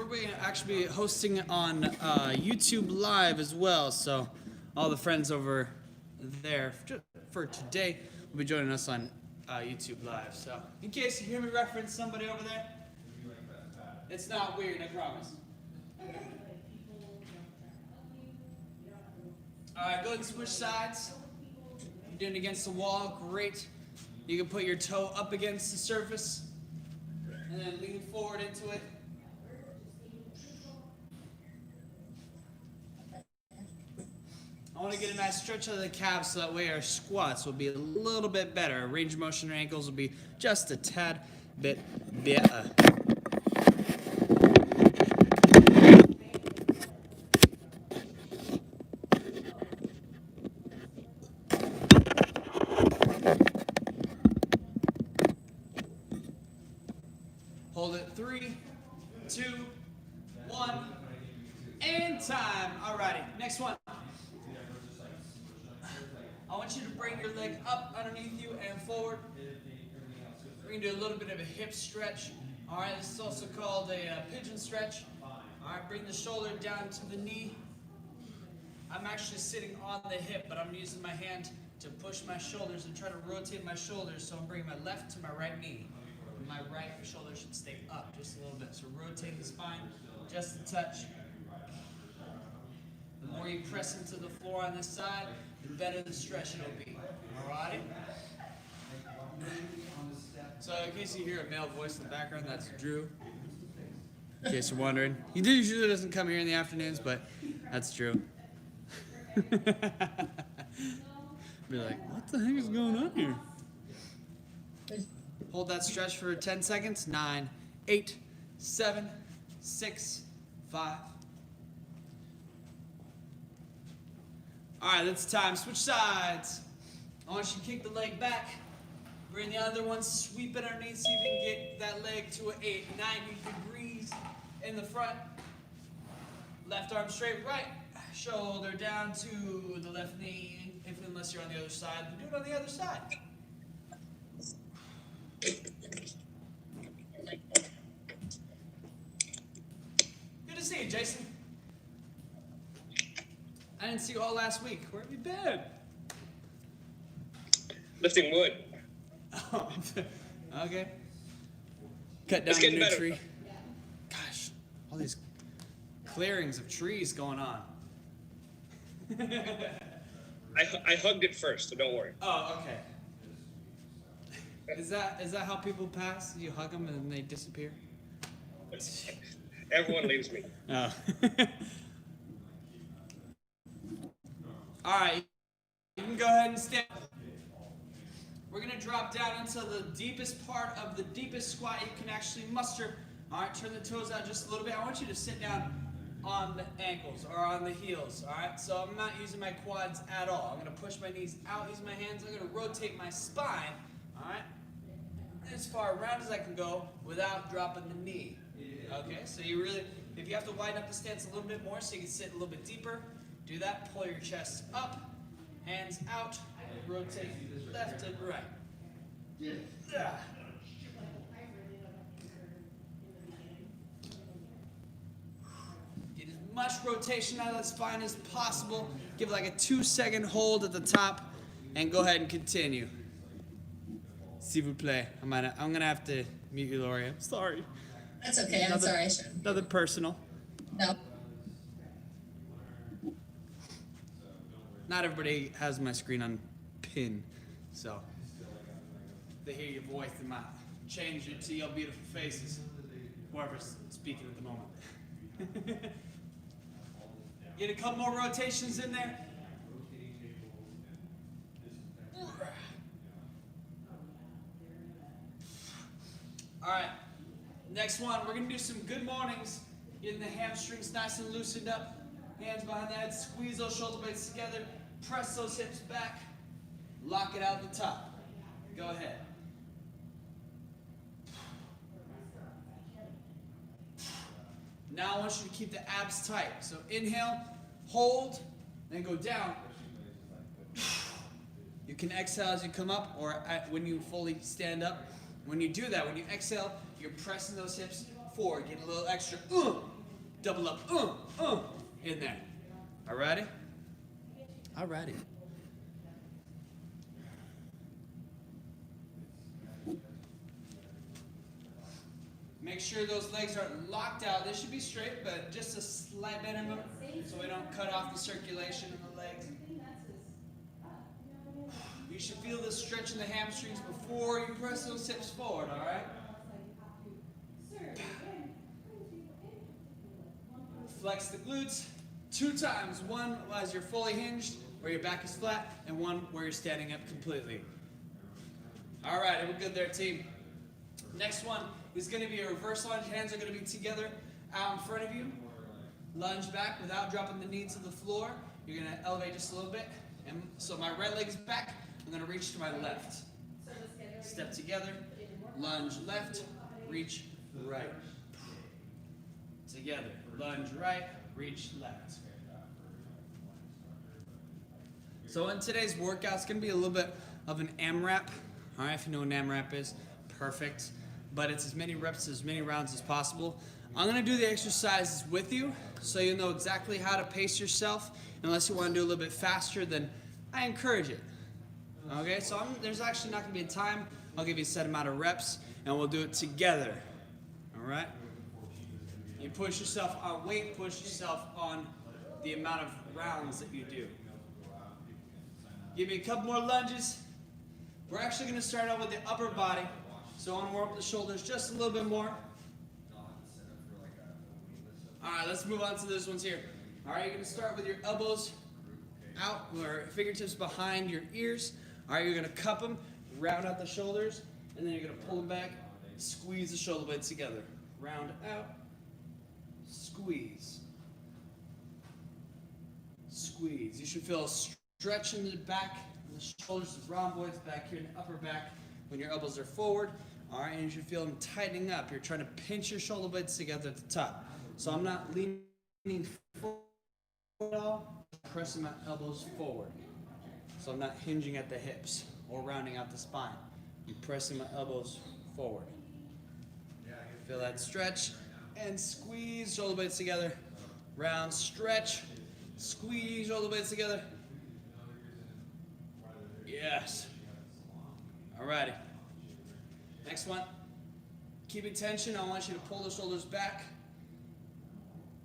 going to actually be hosting on YouTube Live as well. So all the friends over there for today will be joining us on YouTube Live. So in case you hear me reference somebody over there, it's not weird, I promise. All right, go ahead and switch sides. You're doing it against the wall, great. You can put your toe up against the surface and then lean forward into it. I want to get a nice stretch of the calves so that way our squats will be a little bit better. Our range of motion in our ankles will be just a tad bit better. Hold it, 3, 2, 1, and time. Alrighty, next one. I want you to bring your leg up underneath you and forward. We're going to do a little bit of a hip stretch. Alright, this is also called a pigeon stretch. Alright, bring the shoulder down to the knee. I'm actually sitting on the hip, but I'm using my hand to push my shoulders and try to rotate my shoulders, so I'm bringing my left to my right knee. My right shoulder should stay up just a little bit. So rotate the spine just a touch. The more you press into the floor on this side, the better the stretch it'll be. Alrighty? So in case you hear a male voice in the background, that's Drew. In case you're wondering. He usually doesn't come here in the afternoons, but that's Drew. Be like, what the heck is going on here? Hold that stretch for 10 seconds. 9, 8, 7, 6, 5. All right, that's time. Switch sides. I want you to kick the leg back. Bring the other one, sweep it underneath, see if you can get that leg to an 90 degrees in the front. Left arm straight, right shoulder down to the left knee, unless you're on the other side. Do it on the other side. Good to see you, Jason. I didn't see you all last week. Where have you been? Lifting wood. Oh, okay. Cut down a new tree. Gosh, all these clearings of trees going on. I hugged it first, so don't worry. Oh, okay. Is that how people pass? You hug them and then they disappear? Everyone leaves me. Oh. All right, you can go ahead and stand. We're gonna drop down into the deepest part of the deepest squat you can actually muster. All right, turn the toes out just a little bit. I want you to sit down on the ankles or on the heels. All right, so I'm not using my quads at all. I'm gonna push my knees out, using my hands. I'm gonna rotate my spine. All right. As far around as I can go without dropping the knee. Okay, so you really, if you have to widen up the stance a little bit more so you can sit a little bit deeper, do that. Pull your chest up, hands out, rotate left and right. Yeah. Get as much rotation out of the spine as possible. Give like a 2-second hold at the top and go ahead and continue. S'il vous plaît. I'm gonna have to mute you, Lori. I'm sorry. That's okay. I'm sorry. I shouldn't. Nothing personal. No. Not everybody has my screen on pin, so they hear your voice, they might change it to your beautiful faces. Whoever's speaking at the moment. Get a couple more rotations in there. All right, next one, we're gonna do some good mornings, getting the hamstrings nice and loosened up, hands behind the head, squeeze those shoulder blades together, press those hips back, lock it out at the top. Go ahead. Now I want you to keep the abs tight. So inhale, hold, then go down. You can exhale as you come up or when you fully stand up. When you do that, when you exhale, you're pressing those hips forward, getting a little extra double up, in there. Alrighty? Alrighty. Make sure those legs aren't locked out. They should be straight, but just a slight bend in them so we don't cut off the circulation in the legs. You should feel the stretch in the hamstrings before you press those hips forward, all right? Flex the glutes 2 times. One as you're fully hinged, where your back is flat, and one where you're standing up completely. All right, we're good there, team. Next one is going to be a reverse lunge. Hands are going to be together out in front of you. Lunge back without dropping the knee to the floor. You're going to elevate just a little bit. And so my right leg's back. I'm going to reach to my left. Step together. Lunge left. Reach right. Together. Lunge right. Reach left. So in today's workout, it's going to be a little bit of an AMRAP. All right, if you know what an AMRAP is, perfect. But it's as many reps, as many rounds as possible. I'm going to do the exercises with you so you know exactly how to pace yourself. Unless you want to do a little bit faster, then I encourage it. Okay, so there's actually not going to be a time. I'll give you a set amount of reps, and we'll do it together. All right? You push yourself on weight, push yourself on the amount of rounds that you do. Give me a couple more lunges. We're actually going to start out with the upper body. So I want to warm up the shoulders just a little bit more. All right, let's move on to this ones here. All right, you're going to start with your elbows out or fingertips behind your ears. All right, you're going to cup them, round out the shoulders, and then you're going to pull them back, squeeze the shoulder blades together. Round out, squeeze, squeeze. You should feel a stretch in the back, in the shoulders, the rhomboids back here in the upper back when your elbows are forward. All right, and you should feel them tightening up. You're trying to pinch your shoulder blades together at the top. So I'm not leaning forward at all, I'm pressing my elbows forward. So I'm not hinging at the hips or rounding out the spine. I'm pressing my elbows forward. Feel that stretch and squeeze shoulder blades together. Round, stretch, squeeze shoulder blades together. Yes. Alrighty. Next one. Keeping tension, I want you to pull the shoulders back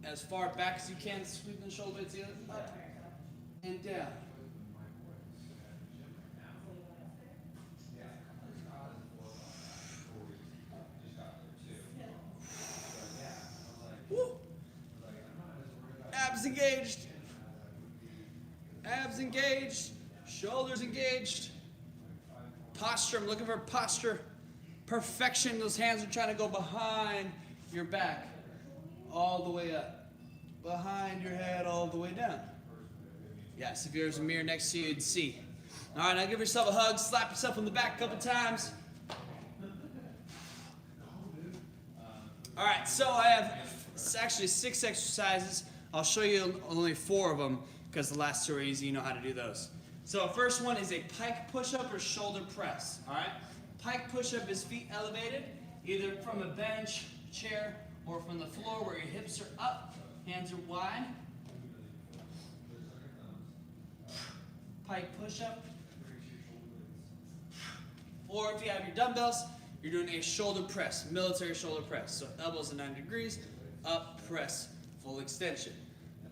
as far back as you can, sweep the shoulder blades together, up and down. Woo. Abs engaged. Abs engaged. Shoulders engaged. Posture, I'm looking for posture. Perfection, those hands are trying to go behind your back. All the way up. Behind your head, all the way down. Yes, if there was a mirror next to you, you'd see. All right, now give yourself a hug. Slap yourself on the back a couple times. All right, so I have actually 6 exercises. I'll show you only 4 of them because the last 2 are easy. You know how to do those. So first one is a pike push-up or shoulder press. All right, pike push-up is feet elevated, either from a bench, chair, or from the floor where your hips are up, hands are wide. Pike push-up. Or if you have your dumbbells, you're doing a shoulder press, military shoulder press. So elbows at 90 degrees, up, press, full extension.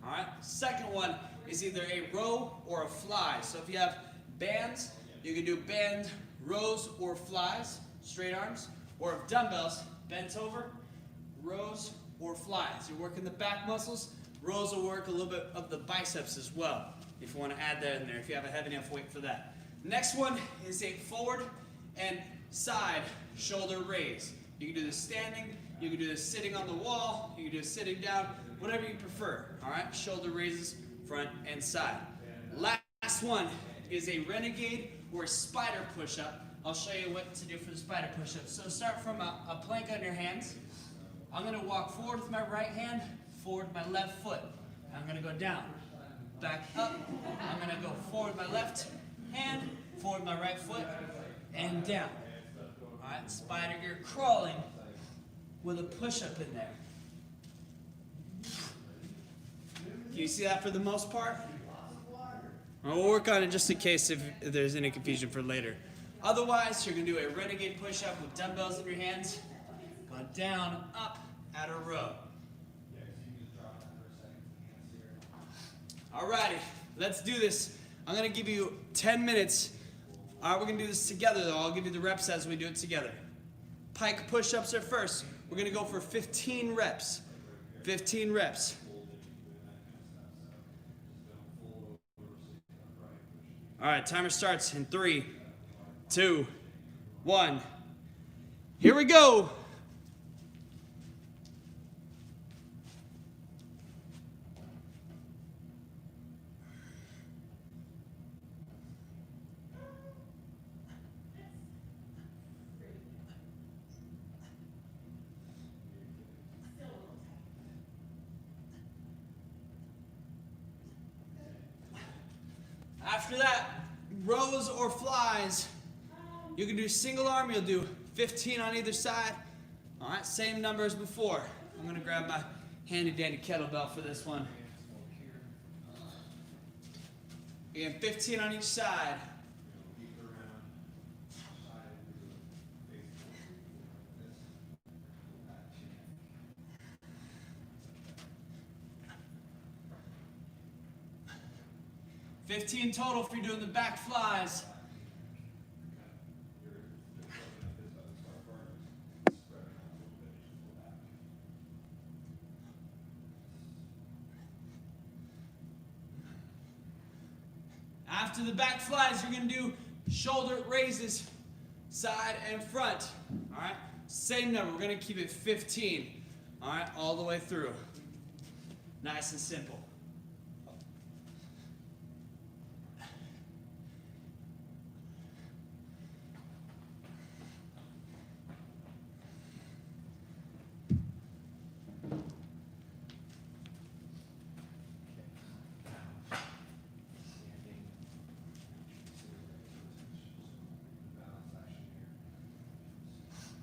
All right, second one is either a row or a fly. So if you have bands, you can do band rows or flies, straight arms, or if dumbbells, bent over, rows or flies. You're working the back muscles. Rows will work a little bit of the biceps as well, if you want to add that in there, if you have a heavy enough weight for that. Next one is a forward and side shoulder raise. You can do this standing, you can do this sitting on the wall, you can do this sitting down, whatever you prefer. All right, shoulder raises, front and side. Last one is a Renegade or Spyder push-up. I'll show you what to do for the Spyder push-up. So start from a plank on your hands. I'm going to walk forward with my right hand, forward with my left foot. I'm going to go down, back up. I'm going to go forward with my left hand, forward with my right foot, and down. All right, spider, you're crawling with a push-up in there. Can you see that for the most part? We'll work on it just in case if there's any confusion for later. Otherwise, you're going to do a Renegade Push-Up with dumbbells in your hands. Going down, up, at a row. Alrighty, let's do this. I'm going to give you 10 minutes. Alright, we're going to do this together though. I'll give you the reps as we do it together. Pike push-ups are first. We're going to go for 15 reps. 15 reps. Alright, timer starts in 3, 2, 1. Here we go. After that, rows or flies. You can do single arm, you'll do 15 on either side. All right, same number as before. I'm gonna grab my handy dandy kettlebell for this one. Again, 15 on each side. $15 total if you're doing the back flies. After the back flies, you're going to do shoulder raises, side and front. All right, same number. We're going to keep it 15. All right, all the way through. Nice and simple.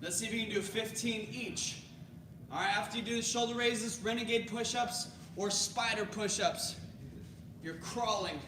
Let's see if you can do 15 each. All right, after you do the shoulder raises, Renegade Push-Ups or Spyder Push-Ups, you're crawling.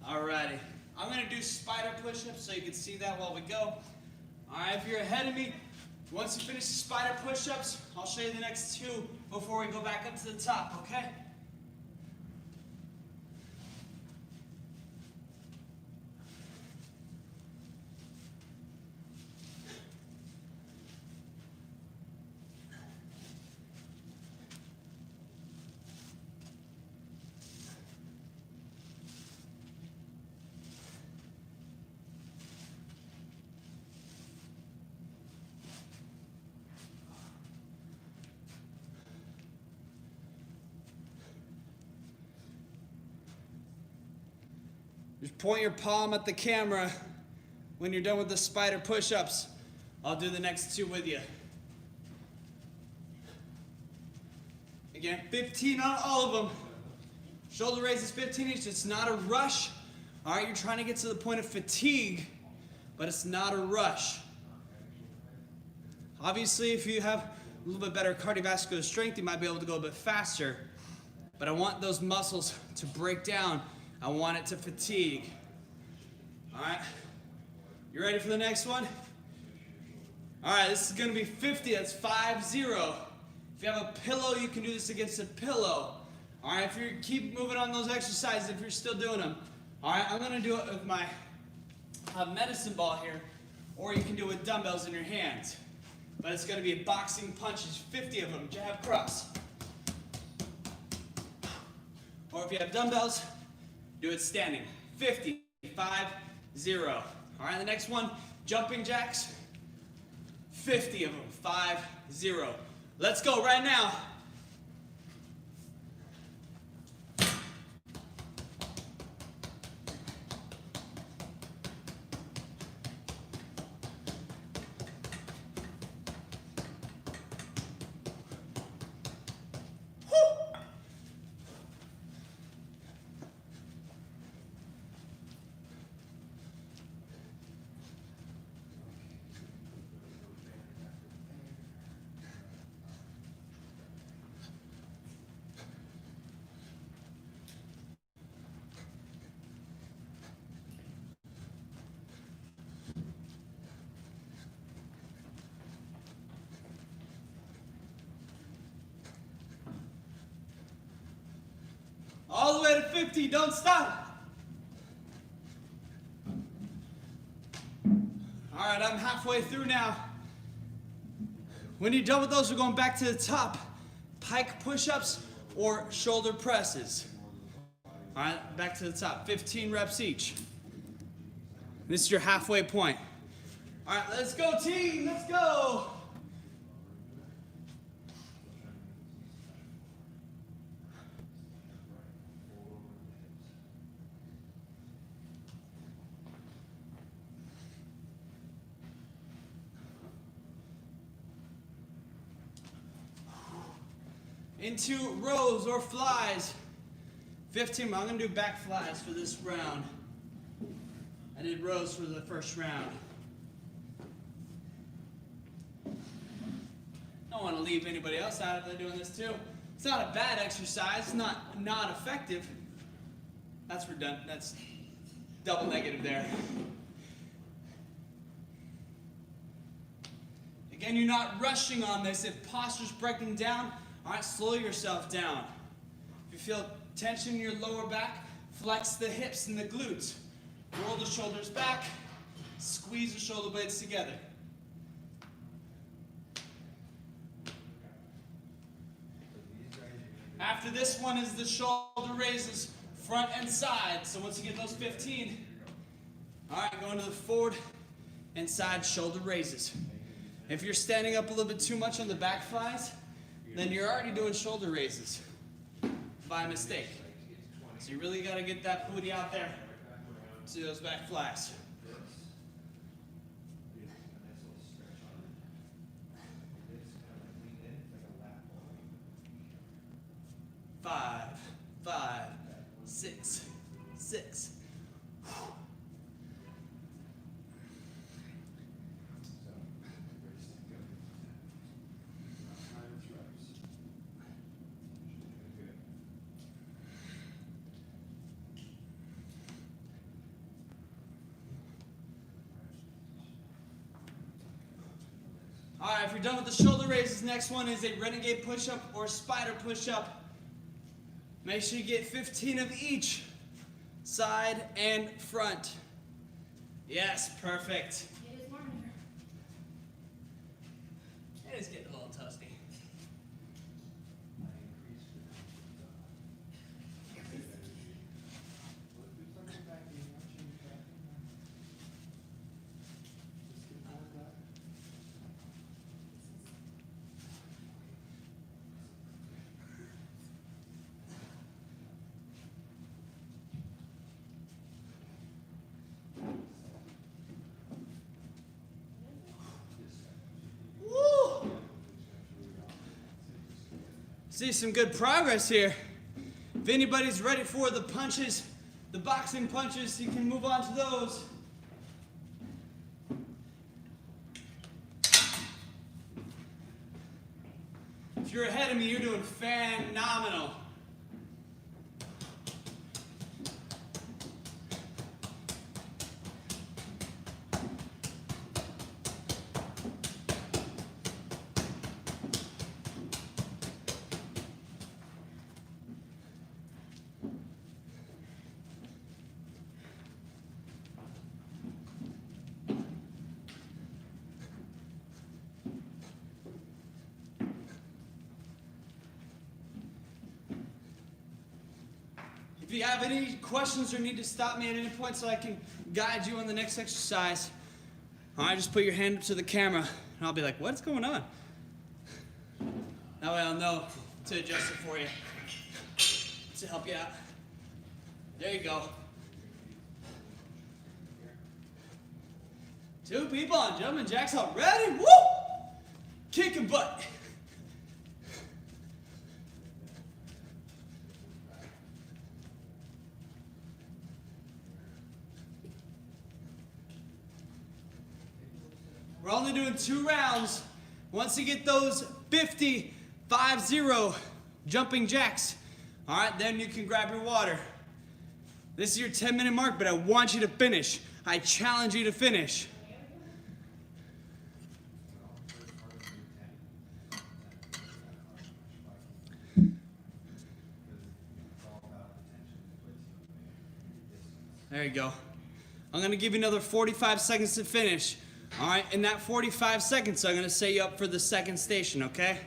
Alrighty, I'm going to do Spyder push-ups so you can see that while we go. Alright, if you're ahead of me, once you finish the Spyder push-ups, I'll show you the next two before we go back up to the top, okay? Just point your palm at the camera when you're done with the Spyder push-ups. I'll do the next two with you. Again, 15 on all of them. Shoulder raises 15 each. It's not a rush. All right, you're trying to get to the point of fatigue, but it's not a rush. Obviously, if you have a little bit better cardiovascular strength, you might be able to go a bit faster. But I want those muscles to break down. I want it to fatigue. All right, you ready for the next one? All right, this is gonna be 50, that's 5-0. If you have a pillow, you can do this against a pillow. All right, if you keep moving on those exercises, if you're still doing them. All right, I'm gonna do it with my medicine ball here, or you can do it with dumbbells in your hands. But it's gonna be a boxing punches, 50 of them, jab, cross. Or if you have dumbbells, do it standing. 50, 5-0. All right, the next one, jumping jacks. 50 of them, 5-0. Let's go right now. All the way to 50, don't stop. All right, I'm halfway through now. When you're done with those, we're going back to the top. Pike push-ups or shoulder presses. All right, back to the top, 15 reps each. This is your halfway point. All right, let's go team, let's go. Into rows or flies. 15, I'm gonna do back flies for this round. I did rows for the first round. Don't want to leave anybody else out if they're doing this too. It's not a bad exercise, it's not effective. That's redundant, that's double negative there. Again, you're not rushing on this. If posture's breaking down, all right, slow yourself down. If you feel tension in your lower back, flex the hips and the glutes. Roll the shoulders back, squeeze the shoulder blades together. After this one is the shoulder raises, front and side. So once you get those 15, all right, go into the forward and side shoulder raises. If you're standing up a little bit too much on the back flies, then you're already doing shoulder raises by mistake. So you really got to get that booty out there to those back flies. Five, 6, 6. All right, if you're done with the shoulder raises, next one is a Renegade Push-Up or Spyder Push-Up. Make sure you get 15 of each, side and front. Yes, perfect. It is warm here. It is getting a little toasty. See some good progress here. If anybody's ready for the punches, the boxing punches, you can move on to those. If you're ahead of me, you're doing phenomenal. If you have any questions or need to stop me at any point so I can guide you on the next exercise, all right, just put your hand up to the camera and I'll be like, what's going on? That way I'll know to adjust it for you, to help you out. There you go. 2 people on jumping jacks already. Woo! Kicking butt. We're only doing 2 rounds. Once you get those 50, 5-0 jumping jacks, all right, then you can grab your water. This is your 10-minute mark, but I want you to finish. I challenge you to finish. There you go. I'm gonna give you another 45 seconds to finish. All right, in that 45 seconds, I'm gonna set you up for the second station, okay?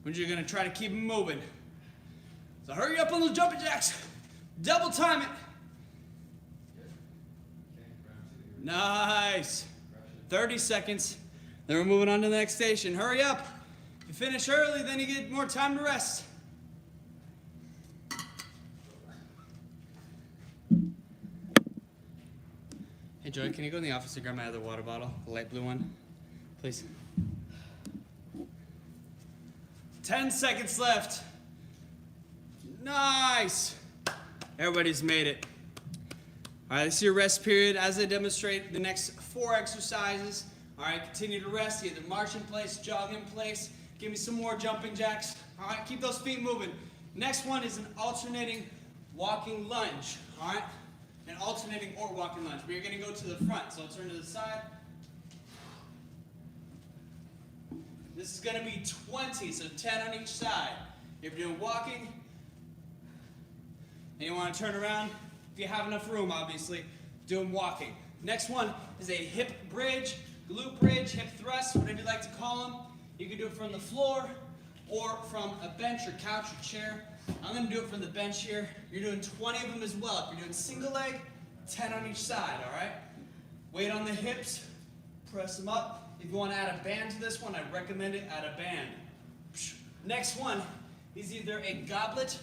When you're gonna try to keep moving. So hurry up on those jumping jacks. Double time it. Nice. 30 seconds. Then we're moving on to the next station. Hurry up. If you finish early, then you get more time to rest. Hey Joy, can you go in the office and grab my other water bottle, the light blue one, please? 10 seconds left. Nice. Everybody's made it. All right, this is your rest period as I demonstrate the next 4 exercises. All right, continue to rest, either march in place, jog in place. Give me some more jumping jacks. All right, keep those feet moving. Next one is an alternating walking lunge. All right, an alternating or walking lunge. But you're gonna go to the front, so I'll turn to the side. This is gonna be 20, so 10 on each side. If you're doing walking, and you wanna turn around, if you have enough room, obviously, doing walking. Next one is a hip bridge, glute bridge, hip thrust, whatever you like to call them. You can do it from the floor or from a bench or couch or chair. I'm gonna do it from the bench here. You're doing 20 of them as well. If you're doing single leg, 10 on each side, all right? Weight on the hips, press them up. If you wanna add a band to this one, I recommend it, add a band. Next one is either a goblet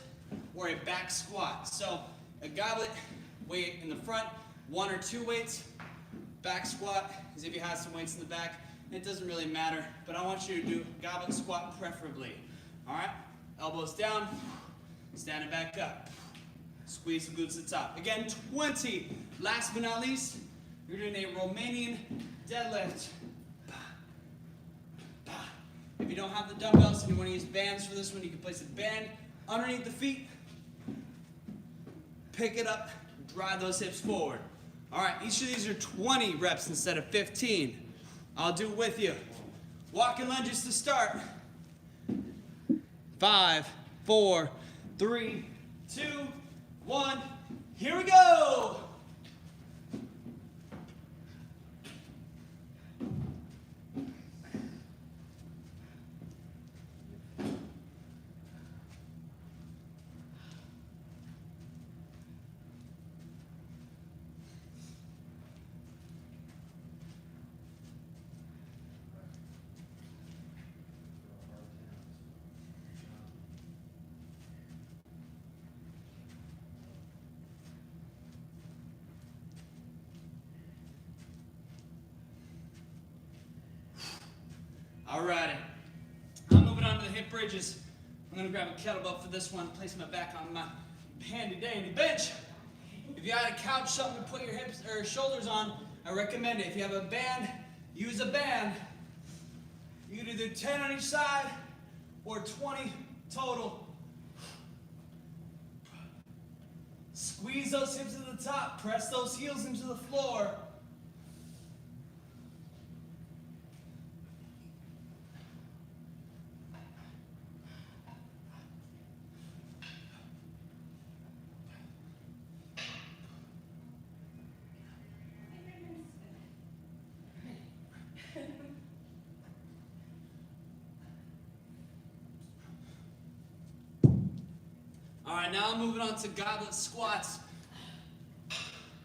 or a back squat. So a goblet, weight in the front, 1 or 2 weights. Back squat is if you have some weights in the back. It doesn't really matter, but I want you to do goblet squat preferably. All right, elbows down, standing back up. Squeeze the glutes to the top. Again, 20. Last but not least, you're doing a Romanian deadlift. If you don't have the dumbbells and you want to use bands for this one, you can place a band underneath the feet. Pick it up, drive those hips forward. All right, each of these are 20 reps instead of 15. I'll do it with you. Walking lunges to start. 5, 4, 3, 2, 1. Here we go. Alrighty, I'm moving on to the hip bridges. I'm gonna grab a kettlebell for this one, place my back on my handy dandy bench. If you had a couch, something to put your hips or shoulders on, I recommend it. If you have a band, use a band. You can either do 10 on each side or 20 total. Squeeze those hips to the top, press those heels into the floor. All right, now I'm moving on to goblet squats.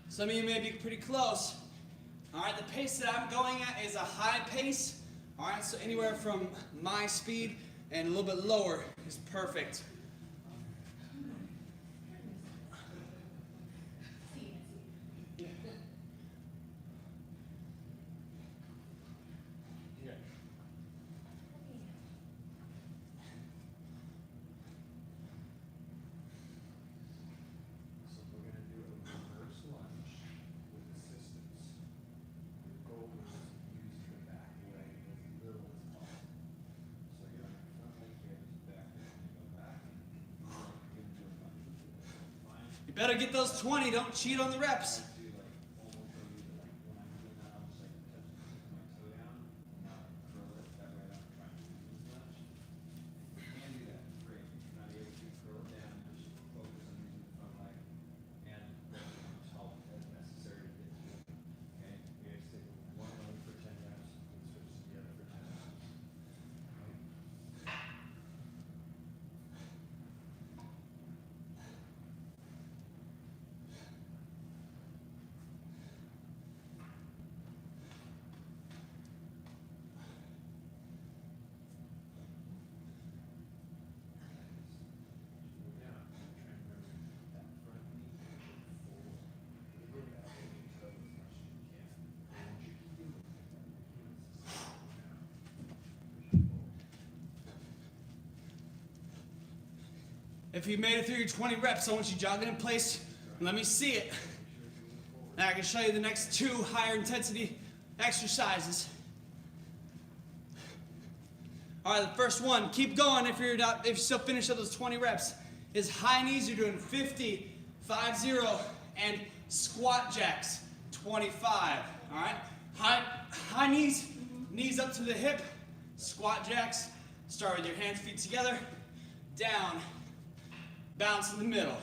Some of you may be pretty close. All right, the pace that I'm going at is a high pace. All right, so anywhere from my speed and a little bit lower is perfect. Better get those 20, don't cheat on the reps. If you made it through your 20 reps, I want you jogging in place. Let me see it. Now I can show you the next 2 higher intensity exercises. All right, the first one, keep going if you still finish up those 20 reps, is high knees. You're doing 50, 5-0, and squat jacks, 25. All right, high knees, knees up to the hip, squat jacks. Start with your hands, feet together, down. Bounce in the middle.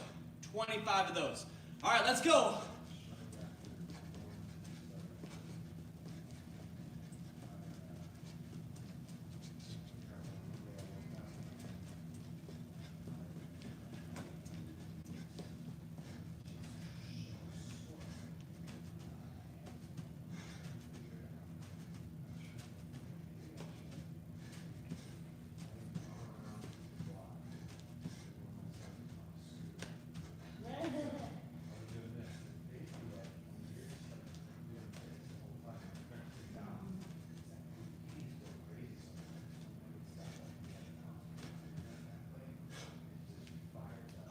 25 of those. All right, let's go.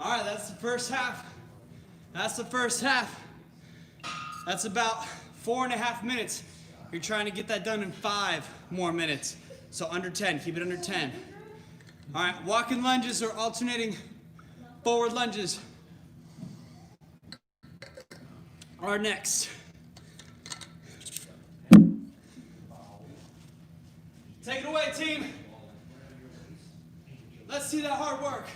All right, that's the first half. That's the first half. That's about 4.5 minutes. You're trying to get that done in 5 more minutes. So under 10, keep it under 10. All right, walking lunges or alternating forward lunges are next. Take it away, team. Let's see that hard work.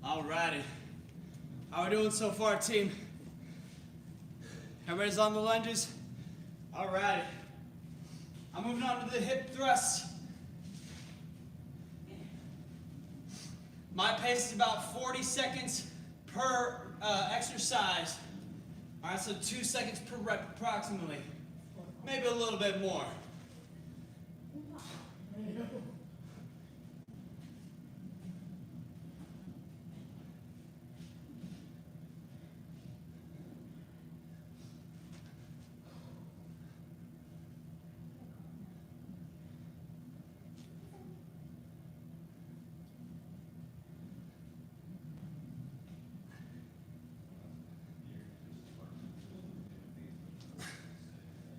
Alrighty. How are we doing so far, team? Everybody's on the lunges? Alrighty. I'm moving on to the hip thrusts. My pace is about 40 seconds per exercise. Alright, so 2 seconds per rep approximately. Maybe a little bit more.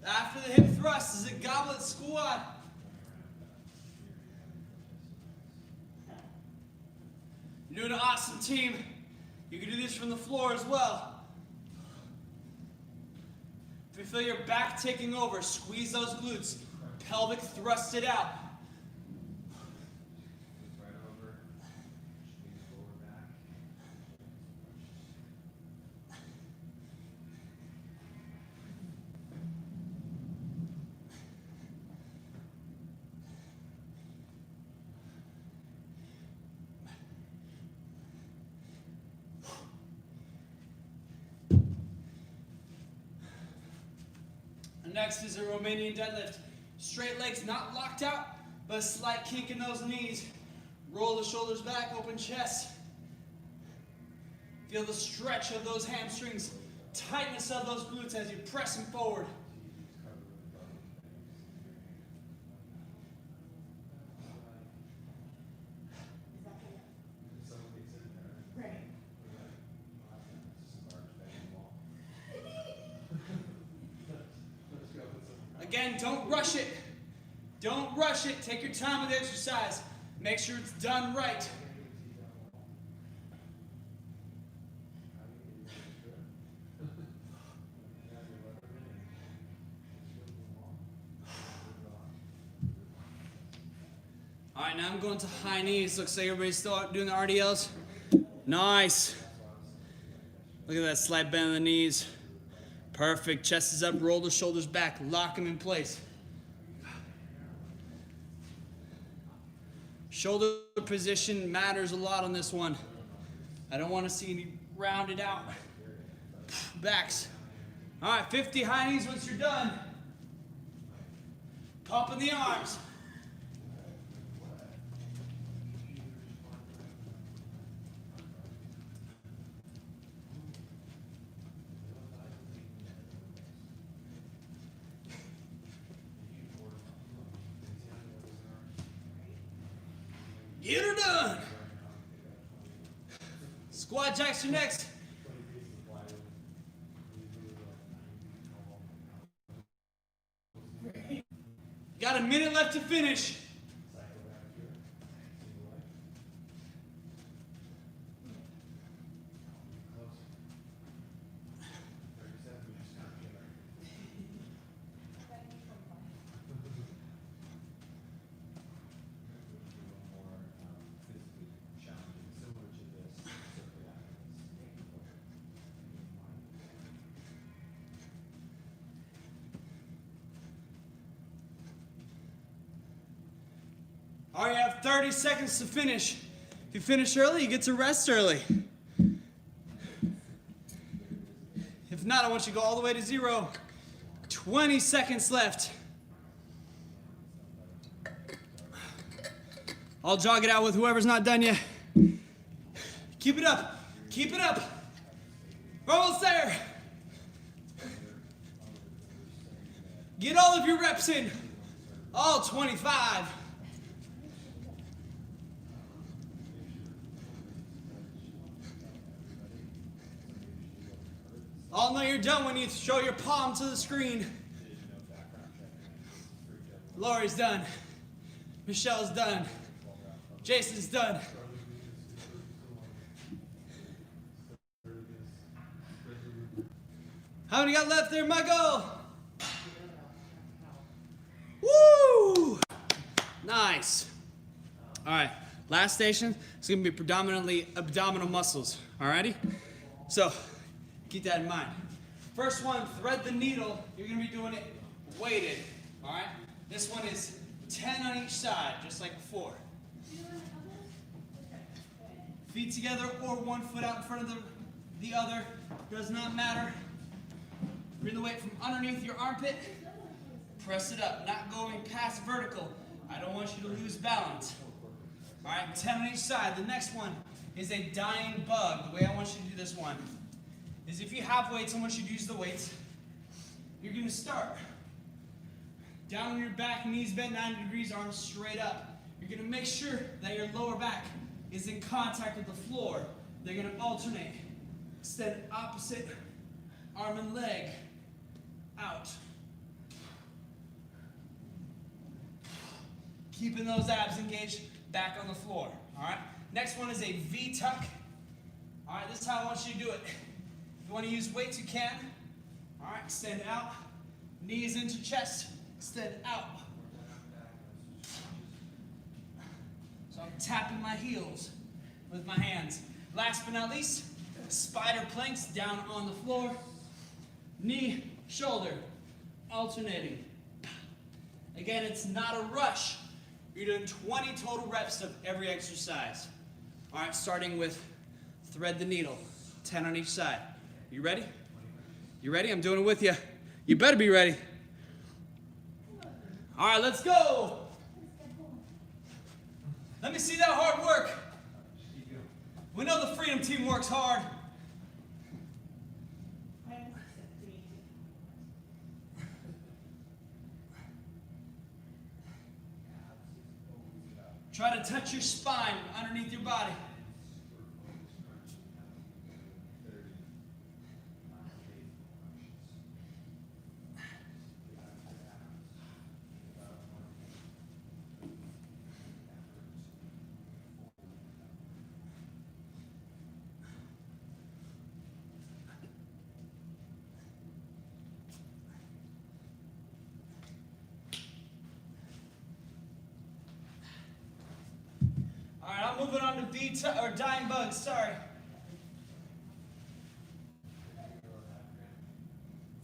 After the hip thrust is a goblet squat. You're doing an awesome, team. You can do this from the floor as well. If you feel your back taking over, squeeze those glutes. pelvic thrusted out. Next is a Romanian deadlift. Straight legs not locked out, but a slight kink in those knees. Roll the shoulders back, open chest. Feel the stretch of those hamstrings, tightness of those glutes as you press them forward. Again, don't rush it. Don't rush it. Take your time with the exercise. Make sure it's done right. All right, now I'm going to high knees. Looks like everybody's still out doing the RDLs. Nice. Look at that slight bend of the knees. Perfect. Chest is up, roll the shoulders back, lock them in place. Shoulder position matters a lot on this one. I don't want to see any rounded out backs. All right, 50 high knees once you're done. Pumping the arms. Get her done. Squat jacks are next. Got a minute left to finish. All right, you have 30 seconds to finish. If you finish early, you get to rest early. If not, I want you to go all the way to 0. 20 seconds left. I'll jog it out with whoever's not done yet. Keep it up. Keep it up. We're almost there. Get all of your reps in. All 25. I'll know you're done when you show your palm to the screen. Lori's done. Michelle's done. Jason's done. How many got left there, Michael? Woo! Nice. All right, last station is going to be predominantly abdominal muscles. Alrighty? So, keep that in mind. First one, thread the needle. You're going to be doing it weighted. All right? This one is 10 on each side, just like before. Feet together or one foot out in front of the other. Does not matter. Bring the weight from underneath your armpit. Press it up, not going past vertical. I don't want you to lose balance. All right, 10 on each side. The next one is a dying bug. The way I want you to do this one is if you have weights, I want you to use the weights. You're going to start down on your back, knees bent 90 degrees, arms straight up. You're going to make sure that your lower back is in contact with the floor. They're going to alternate. Extend opposite arm and leg out. Keeping those abs engaged back on the floor. All right. Next one is a V tuck. All right. This is how I want you to do it. If you want to use weights, you can. All right. Extend out. Knees into chest. Extend out. So I'm tapping my heels with my hands. Last but not least, Spyder Planks down on the floor. Knee, shoulder, alternating. Again, it's not a rush. You're doing 20 total reps of every exercise. All right, starting with thread the needle, 10 on each side. You ready? You ready? I'm doing it with you. You better be ready. All right, let's go. Let me see that hard work. We know the Freedom Team works hard. Try to touch your spine underneath your body. Moving on to dying bugs, sorry.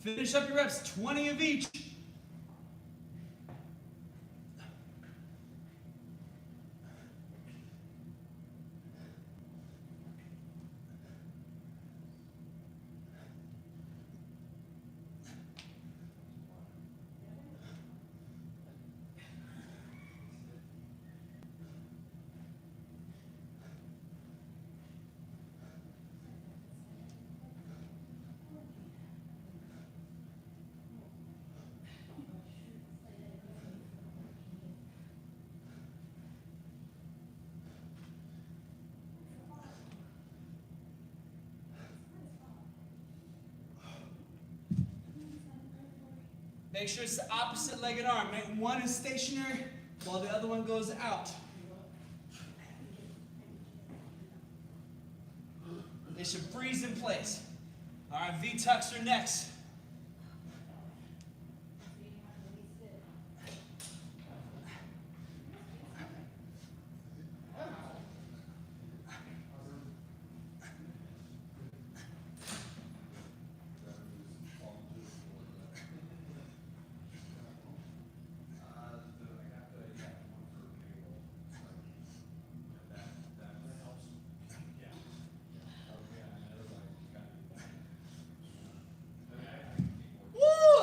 Finish up your reps, 20 of each. Make sure it's the opposite legged arm. One is stationary while the other one goes out. They should freeze in place. All right, V-tucks are next.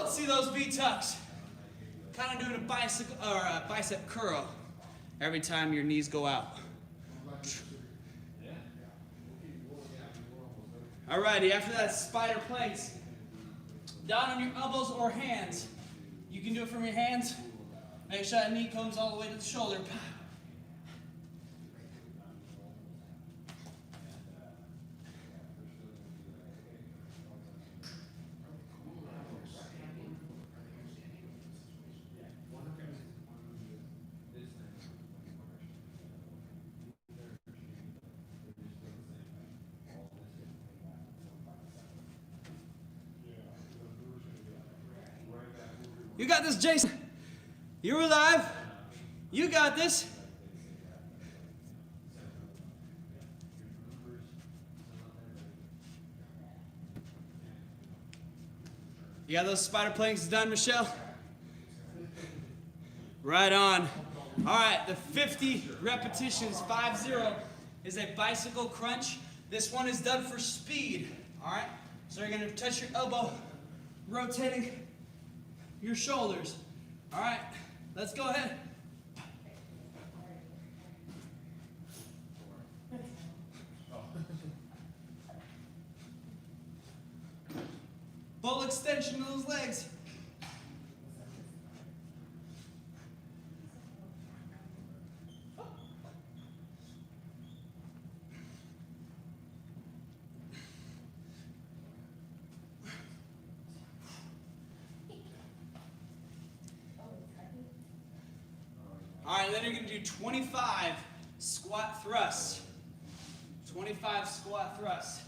See those V-tucks. Kind of doing a bicep curl every time your knees go out. Alrighty, after that, Spyder Planks. Down on your elbows or hands. You can do it from your hands. Make sure that knee comes all the way to the shoulder. You got this, Jason. You're alive. You got this. You got those Spyder Planks done, Michelle? Right on. All right, the 50 repetitions, 5-0, is a bicycle crunch. This one is done for speed. All right, so you're gonna touch your elbow, rotating your shoulders. All right, let's go ahead. Full extension of those legs. All right, then you're going to do 25 squat thrusts. 25 squat thrusts.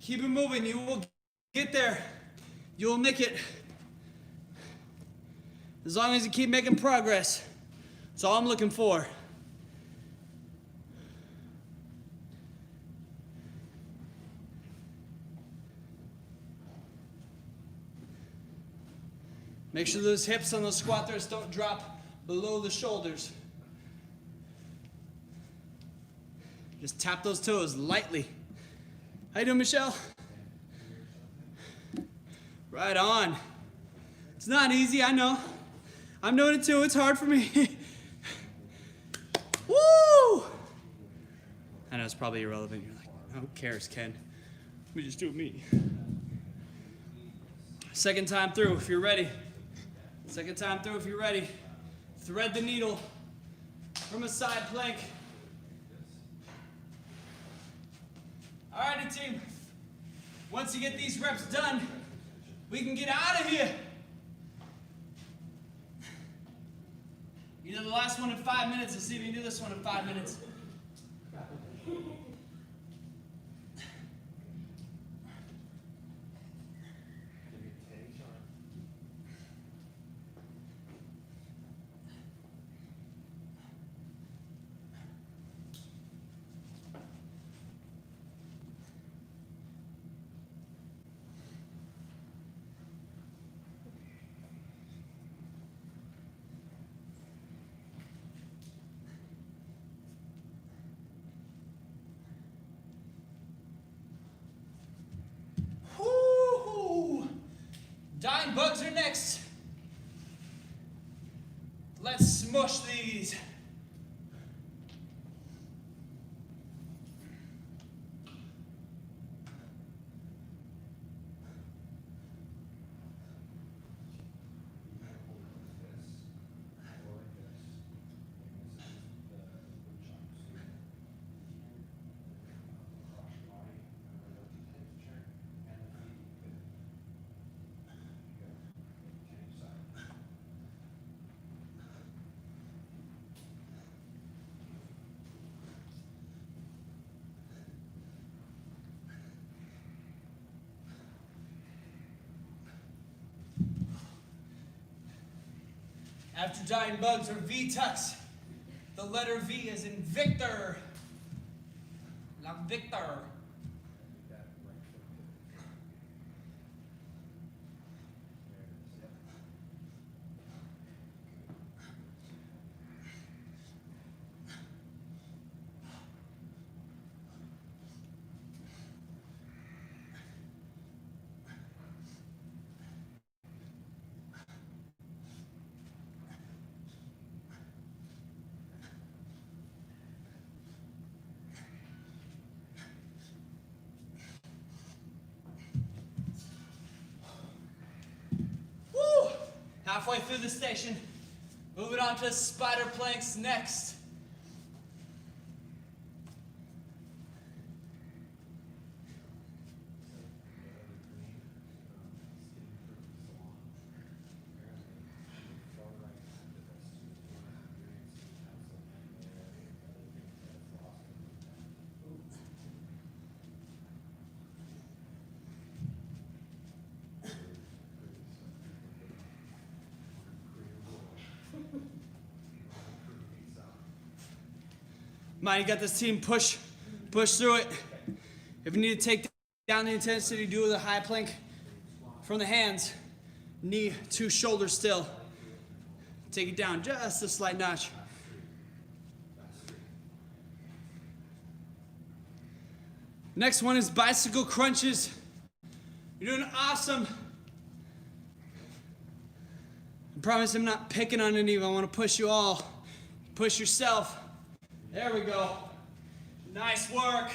Keep it moving. You will get there. You will make it. As long as you keep making progress. That's all I'm looking for. Make sure those hips on those squat thrusts don't drop below the shoulders. Just tap those toes lightly. How you doing, Michelle? Right on. It's not easy, I know. I'm doing it too, it's hard for me. Woo! I know it's probably irrelevant. You're like, who cares, Ken? We just do it me. Second time through, if you're ready. Second time through, if you're ready. Thread the needle from a side plank. Alrighty, team. Once you get these reps done, we can get out of here. You did the last one in 5 minutes. Let's see if you can do this one in 5 minutes. Dying bugs are next. Let's smush these. After dying bugs are V-tucks. The letter V is in Victor. La Victor. Halfway through the station, moving on to Spyder Planks next. Mind you got this team, push through it. If you need to take down the intensity, do with a high plank from the hands, knee to shoulder still. Take it down just a slight notch. Next one is bicycle crunches. You're doing awesome. I promise I'm not picking on any of you. I want to push you all. Push yourself. There we go. Nice work.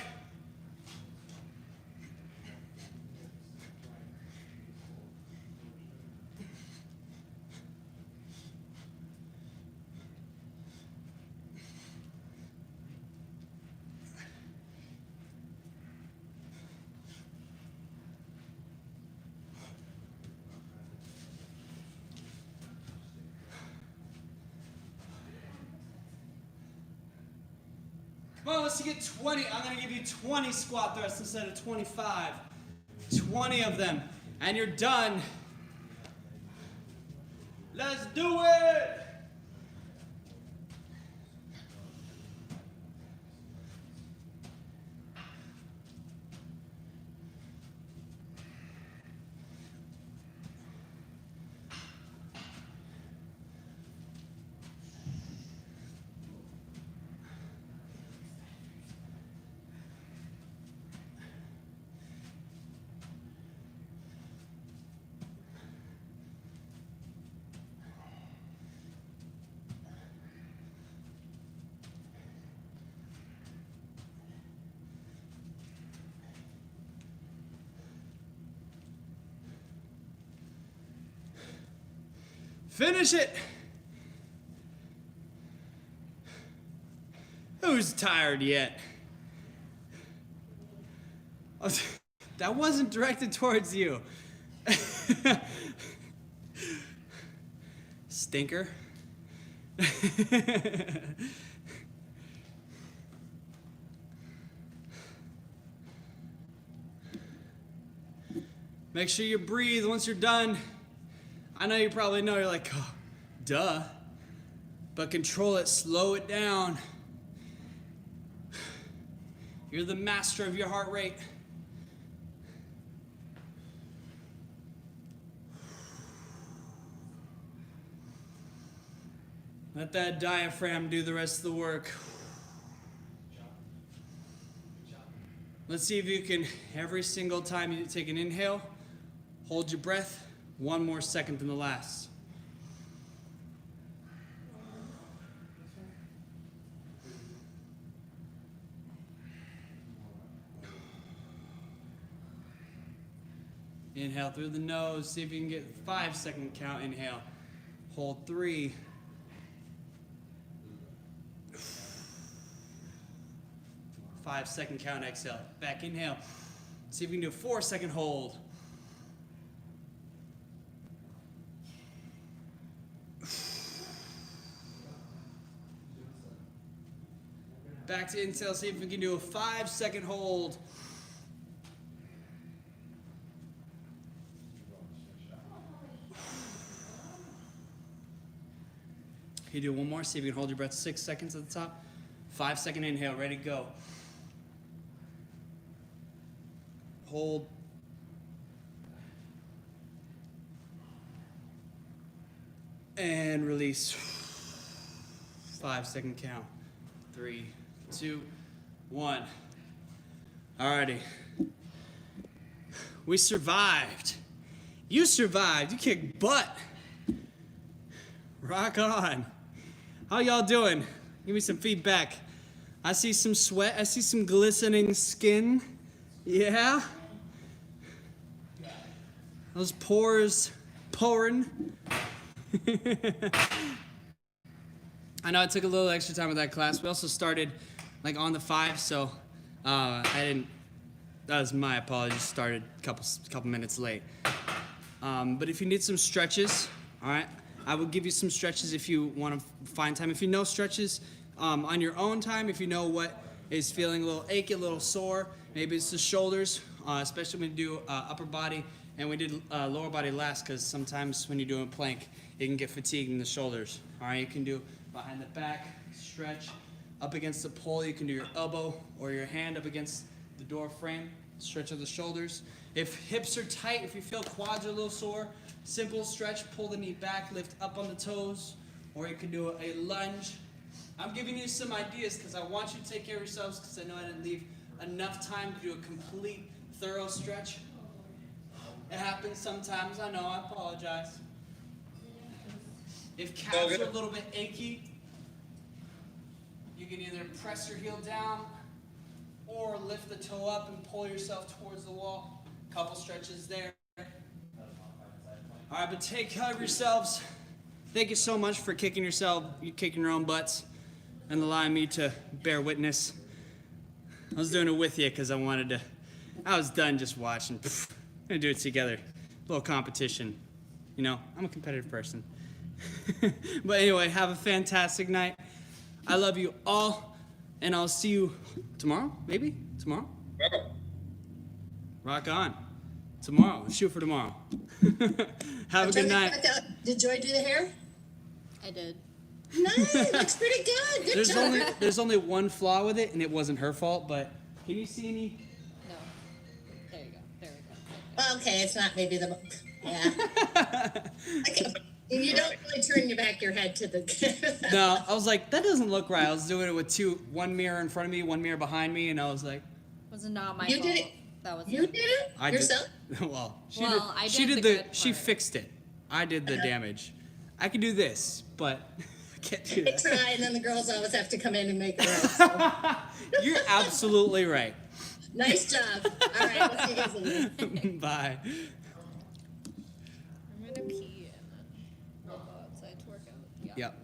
Come on, let's get 20. I'm going to give you 20 squat thrusts instead of 25. 20 of them, and you're done. Let's do it! Finish it. Who's tired yet? Oh, that wasn't directed towards you. Stinker. Make sure you breathe once you're done. I know you probably know, you're like, oh, duh. But control it, slow it down. You're the master of your heart rate. Let that diaphragm do the rest of the work. Let's see if you can, every single time you take an inhale, hold your breath 1 more second than the last. Inhale through the nose. See if you can get a 5-second count. Inhale. Hold 3. Five-second count. Exhale. Back inhale. See if you can do a 4-second hold. Back to inhale. See if we can do a 5-second hold. You do one more. See if you can hold your breath 6 seconds at the top. 5-second inhale. Ready, go. Hold. And release. 5-second count. 3, 2, 1. Alrighty. We survived. You survived. You kicked butt. Rock on. How y'all doing? Give me some feedback. I see some sweat. I see some glistening skin. Yeah? Those pores pouring. I know I took a little extra time with that class. We also started like on the 5, so I didn't. That was my apologies. Started a couple minutes late. But if you need some stretches, all right, I will give you some stretches if you want to find time. If you know stretches on your own time, if you know what is feeling a little achy, a little sore, maybe it's the shoulders, especially when you do upper body. And we did lower body last because sometimes when you're doing plank, you can get fatigued in the shoulders. All right, you can do behind the back, stretch, up against the pole. You can do your elbow or your hand up against the door frame, stretch of the shoulders. If hips are tight, if you feel quads are a little sore, simple stretch, pull the knee back, lift up on the toes, or you can do a lunge. I'm giving you some ideas because I want you to take care of yourselves because I know I didn't leave enough time to do a complete, thorough stretch. It happens sometimes, I know, I apologize. If calves are a little bit achy, you can either press your heel down or lift the toe up and pull yourself towards the wall. Couple stretches there. All right, but take care of yourselves. Thank you so much for kicking your own butts and allowing me to bear witness. I was doing it with you because I was done just watching. We're gonna do it together. A little competition. You know, I'm a competitive person. But anyway, have a fantastic night. I love you all, and I'll see you tomorrow, maybe? Tomorrow? Rock on. Tomorrow. Shoot for tomorrow. Have a good night. Did Joy do the hair? I did. Nice. Looks pretty good. Good job. There's only one flaw with it, and it wasn't her fault. But can you see any? No. There you go. There we go. Okay, it's not maybe the. Yeah. Okay. You don't really turn your head to the. No, I was like, that doesn't look right. I was doing it with one mirror in front of me, one mirror behind me, and I was like, Was not my You fault. did it. That was You did it I yourself. did. Well, I she did did the the good she part. fixed it. I did the damage. I can do this, but I can't do I that. try, and then the girls always have to come in and make it right. So. You're absolutely right. Nice job. All right, we'll see you guys later. Bye. I'm gonna pee and then I'll go outside to work out. Yeah. Yep.